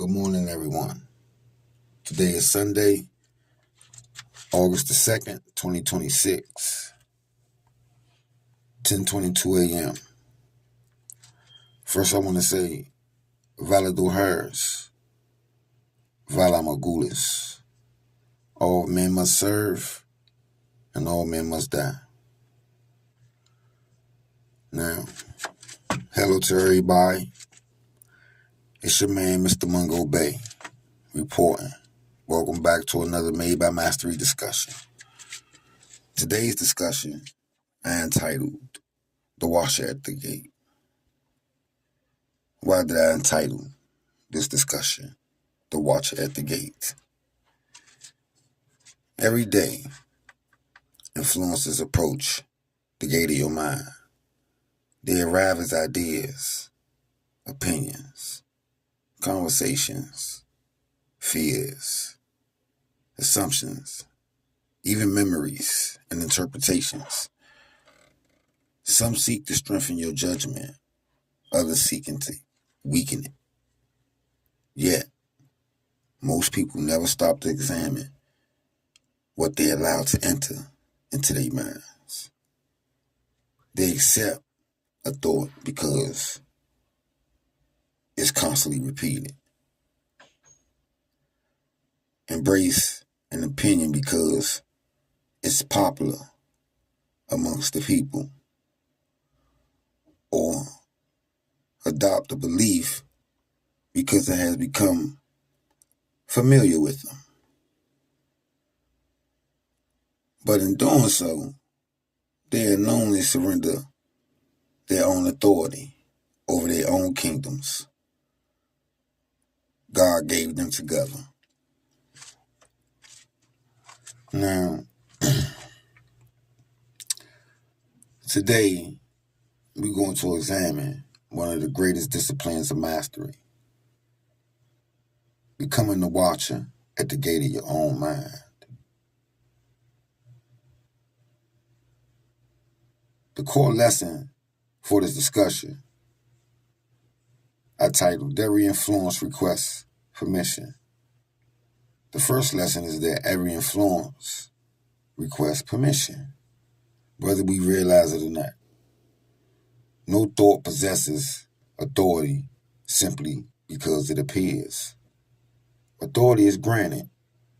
Good morning, everyone. Today is Sunday, August the 2nd, 2026, 10:22 a.m. First, I want to say, Valador Harris, Valamagulis. All men must serve, and all men must die. Now, hello to everybody. It's your man, Mr. Mungo Bay, reporting. Welcome back to another Made by Mastery discussion. Today's discussion I entitled The Watcher at the Gate. Why did I entitle this discussion The Watcher at the Gate? Every day, influences approach the gate of your mind. They arrive as ideas, opinions, conversations, fears, assumptions, even memories and interpretations. Some seek to strengthen your judgment, others seeking to weaken it. Yet, most people never stop to examine what they allow to enter into their minds. They accept a thought because it's constantly repeated. Embrace an opinion because it's popular amongst the people, or adopt a belief because it has become familiar with them. But in doing so, they unknowingly surrender their own authority over their own kingdoms God gave them together. Now, today, we're going to examine one of the greatest disciplines of mastery, becoming the watcher at the gate of your own mind. The core lesson for this discussion, I titled Every Influence Requests Permission. The first lesson is that every influence requests permission, whether we realize it or not. No thought possesses authority simply because it appears. Authority is granted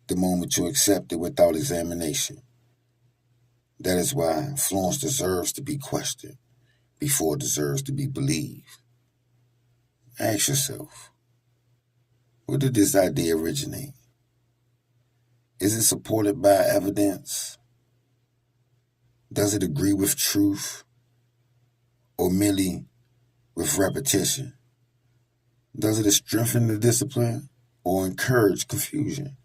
the moment you accept it without examination. That is why influence deserves to be questioned before it deserves to be believed. Ask yourself, where did this idea originate? Is it supported by evidence? Does it agree with truth? Or merely with repetition? Does it strengthen the discipline or encourage confusion?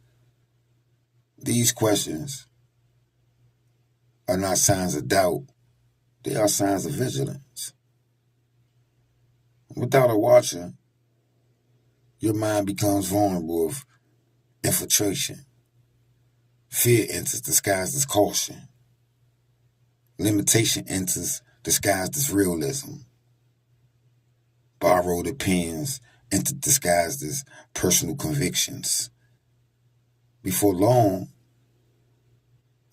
These questions are not signs of doubt. They are signs of vigilance. Without a watcher, your mind becomes vulnerable of infiltration. Fear enters disguised as caution. Limitation enters disguised as realism. Borrowed opinions enter disguised as personal convictions. Before long,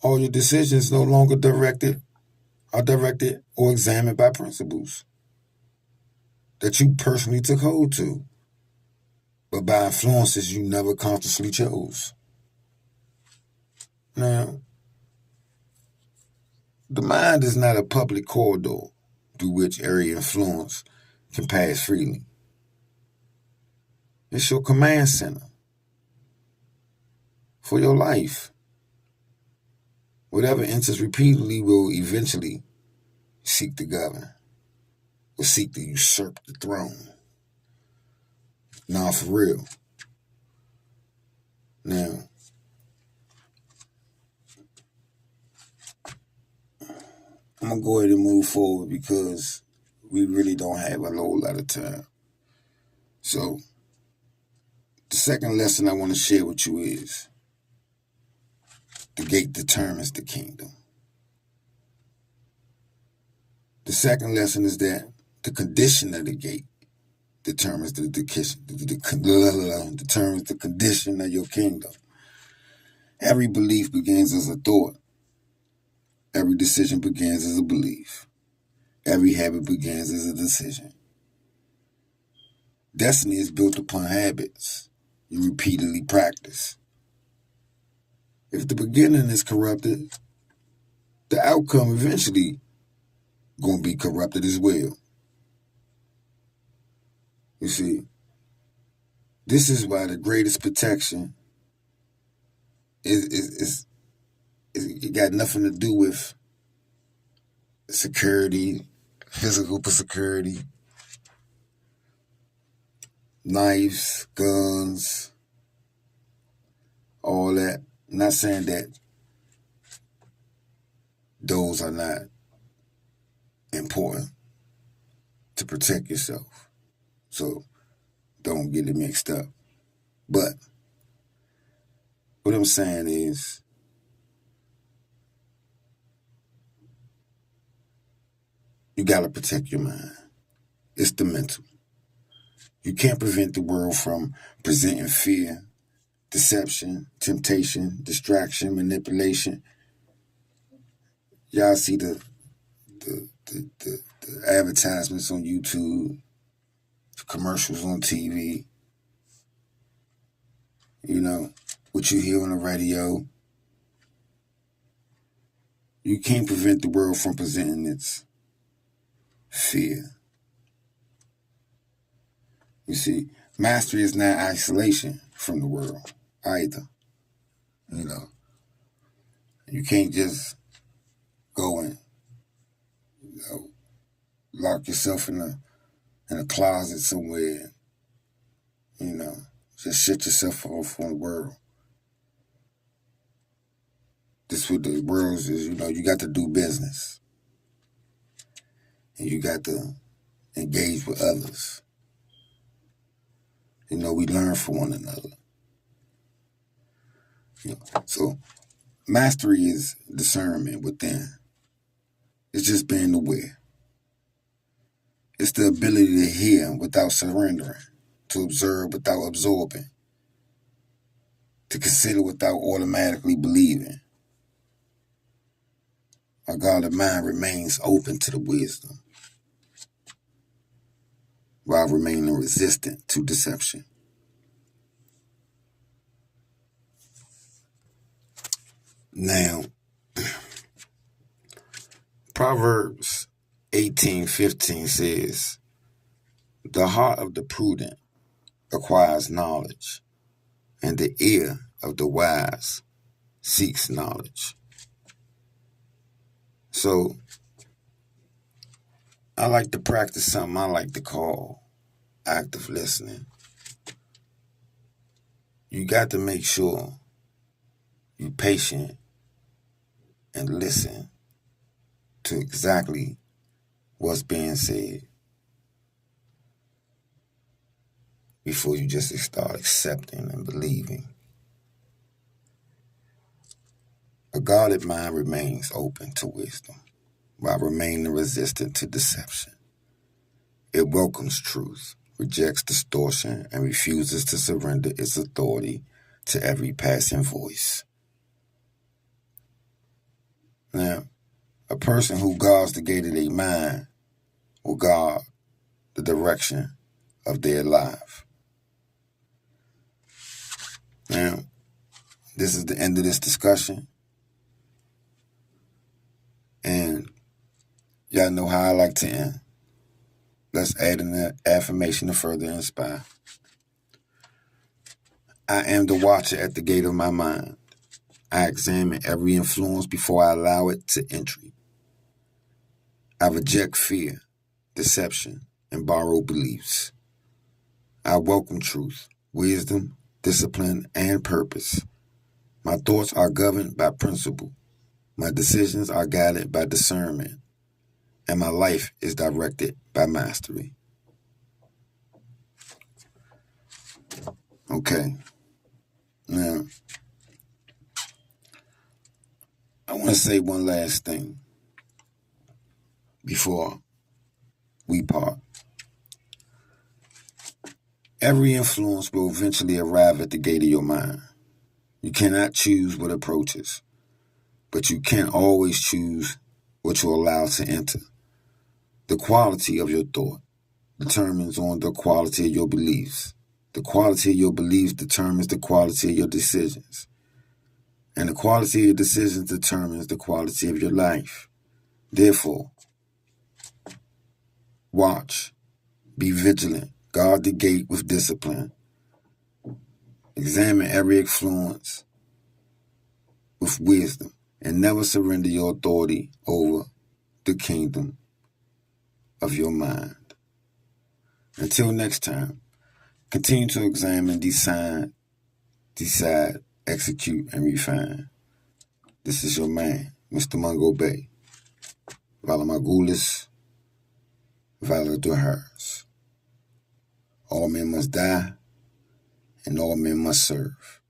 all your decisions no longer are directed or examined by principles that you personally took hold to, but by influences you never consciously chose. Now, the mind is not a public corridor through which area influence can pass freely. It's your command center for your life. Whatever enters repeatedly will eventually seek to govern, will seek to usurp the throne. Now, for real. Now, I'm going to go ahead and move forward because we really don't have a whole lot of time. So, the second lesson I want to share with you is the gate determines the kingdom. The second lesson is that the condition of the gate determines determines the condition of your kingdom. Every belief begins as a thought. Every decision begins as a belief. Every habit begins as a decision. Destiny is built upon habits you repeatedly practice. If the beginning is corrupted, the outcome eventually going to be corrupted as well. You see, this is why the greatest protection is it got nothing to do with security, physical security, knives, guns, all that. I'm not saying that those are not important to protect yourself. So don't get it mixed up. But what I'm saying is, you got to protect your mind. It's the mental. You can't prevent the world from presenting fear, deception, temptation, distraction, manipulation. Y'all see the advertisements on YouTube, the commercials on TV, you know, what you hear on the radio. You can't prevent the world from presenting its fear. You see, mastery is not isolation from the world either. You know, you can't just go and lock yourself in a closet somewhere, just shut yourself off from the world. This what the world is, you got to do business. And you got to engage with others. We learn from one another. So mastery is discernment within. It's just being aware. It's the ability to hear without surrendering, to observe without absorbing, to consider without automatically believing. Our guarded mind remains open to the wisdom while remaining resistant to deception. Now, Proverbs 18:15 says, "The heart of the prudent acquires knowledge, and the ear of the wise seeks knowledge." So, I like to practice something I like to call active listening. You got to make sure you're patient and listen to exactly what's being said before you just start accepting and believing. A guarded mind remains open to wisdom while remaining resistant to deception. It welcomes truth, rejects distortion, and refuses to surrender its authority to every passing voice. Now, a person who guards the gate of their mind will guard the direction of their life. Now, this is the end of this discussion. And y'all know how I like to end. Let's add an affirmation to further inspire. I am the watcher at the gate of my mind. I examine every influence before I allow it to entry. I reject fear, deception, and borrowed beliefs. I welcome truth, wisdom, discipline, and purpose. My thoughts are governed by principle. My decisions are guided by discernment. And my life is directed by mastery. Okay. Now, I want to say one last thing before we part. Every influence will eventually arrive at the gate of your mind. You cannot choose what approaches, but you can always choose what you allow to enter. The quality of your thought determines on the quality of your beliefs. The quality of your beliefs determines the quality of your decisions. And the quality of your decisions determines the quality of your life. Therefore, watch, be vigilant, guard the gate with discipline. Examine every influence with wisdom, and never surrender your authority over the kingdom of your mind. Until next time, continue to examine, decide, execute, and refine. This is your man, Mr. Mungo Bay. Vala Magulis, Vala Duhars. All men must die, and all men must serve.